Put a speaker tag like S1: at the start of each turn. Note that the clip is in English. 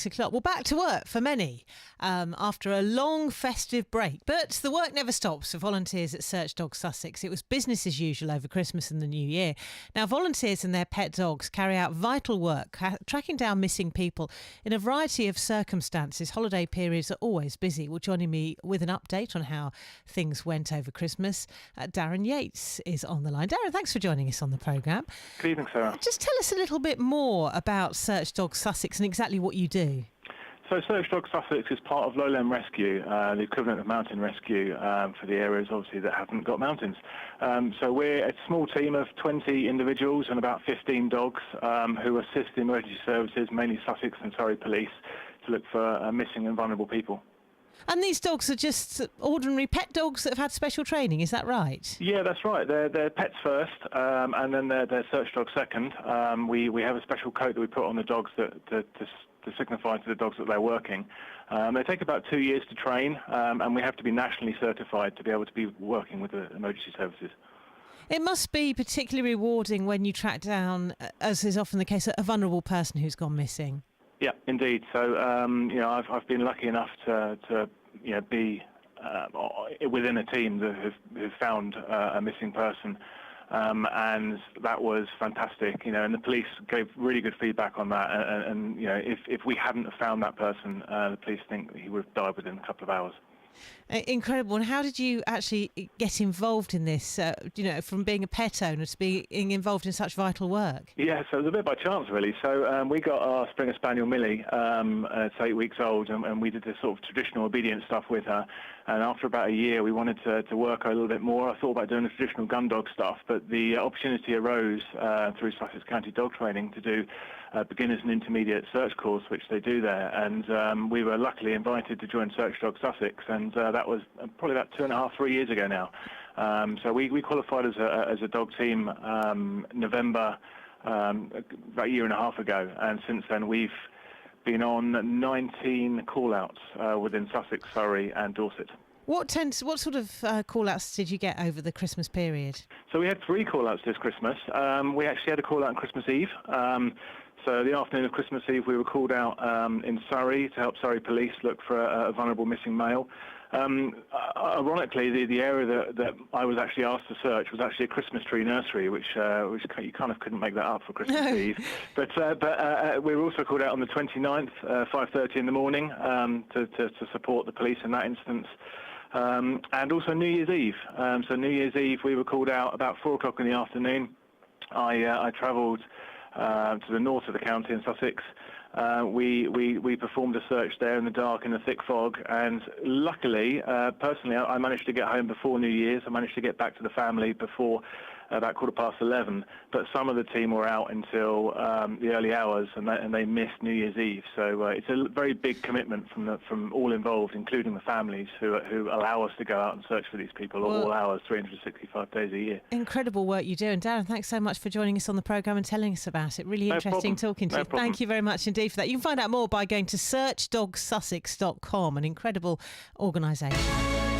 S1: O'clock. Well, back to work for many after a long festive break. But the work never stops for volunteers at Search Dogs Sussex. It was business as usual over Christmas and the New Year. Now, volunteers and their pet dogs carry out vital work, tracking down missing people in a variety of circumstances. Holiday periods are always busy. Well, joining me with an update on how things went over Christmas, Darren Yates is on the line. Darren, thanks for joining us on the programme.
S2: Good evening, Sarah.
S1: Just tell us a little bit more about Search Dogs Sussex and exactly what you do.
S2: So Search Dogs Sussex is part of lowland rescue, the equivalent of mountain rescue for the areas, obviously, that haven't got mountains. So we're a small team of 20 individuals and about 15 dogs who assist the emergency services, mainly Sussex and Surrey police, to look for missing and vulnerable people.
S1: And these dogs are just ordinary pet dogs that have had special training, is that right?
S2: Yeah, that's right. They're pets first, and then they're search dogs second. We have a special coat that we put on the dogs to signify to the dogs that they're working. They take about 2 years to train, and we have to be nationally certified to be able to be working with the emergency services.
S1: It must be particularly rewarding when you track down, as is often the case, a vulnerable person who's gone missing.
S2: Yeah, indeed. So, I've been lucky enough to be within a team that have found a missing person, and that was fantastic. And the police gave really good feedback on that. And if we hadn't have found that person, the police think that he would have died within a couple of hours.
S1: Incredible. And how did you actually get involved in this, from being a pet owner to being involved in such vital work?
S2: Yeah, so it was a bit by chance, really. So we got our Springer Spaniel Millie, it's 8 weeks old, and we did this sort of traditional obedience stuff with her. And after about a year, we wanted to work a little bit more. I thought about doing the traditional gun dog stuff, but the opportunity arose through Sussex County Dog Training to do a beginners and intermediate search course, which they do there. And we were luckily invited to join Search Dogs Sussex, and that was probably about 2.5, 3 years ago now. So we qualified as a dog team November, about a year and a half ago, and since then we've been on 19 call-outs within Sussex, Surrey and Dorset.
S1: What sort of call-outs did you get over the Christmas period?
S2: So we had 3 call-outs this Christmas. We actually had a call-out on Christmas Eve. So the afternoon of Christmas Eve, we were called out in Surrey to help Surrey police look for a vulnerable missing male. Ironically, the area that I was actually asked to search was actually a Christmas tree nursery, which you kind of couldn't make that up for Christmas Eve. But we were also called out on the 29th, 5:30 in the morning, to support the police in that instance. And also New Year's Eve. So New Year's Eve, we were called out about 4 o'clock in the afternoon. I travelled to the north of the county in Sussex. We performed a search there in the dark, in the thick fog, and luckily, personally, I managed to get home before New Year's. I managed to get back to the family before about 11:15, but some of the team were out until the early hours, and they missed New Year's Eve. So it's a very big commitment from all involved, including the families who allow us to go out and search for these people all hours, 365 days a year.
S1: Incredible work you do. And Darren, thanks so much for joining us on the programme and telling us about it. Really interesting talking to you. Thank you very much indeed for that. You can find out more by going to searchdogsussex.com, an incredible organisation.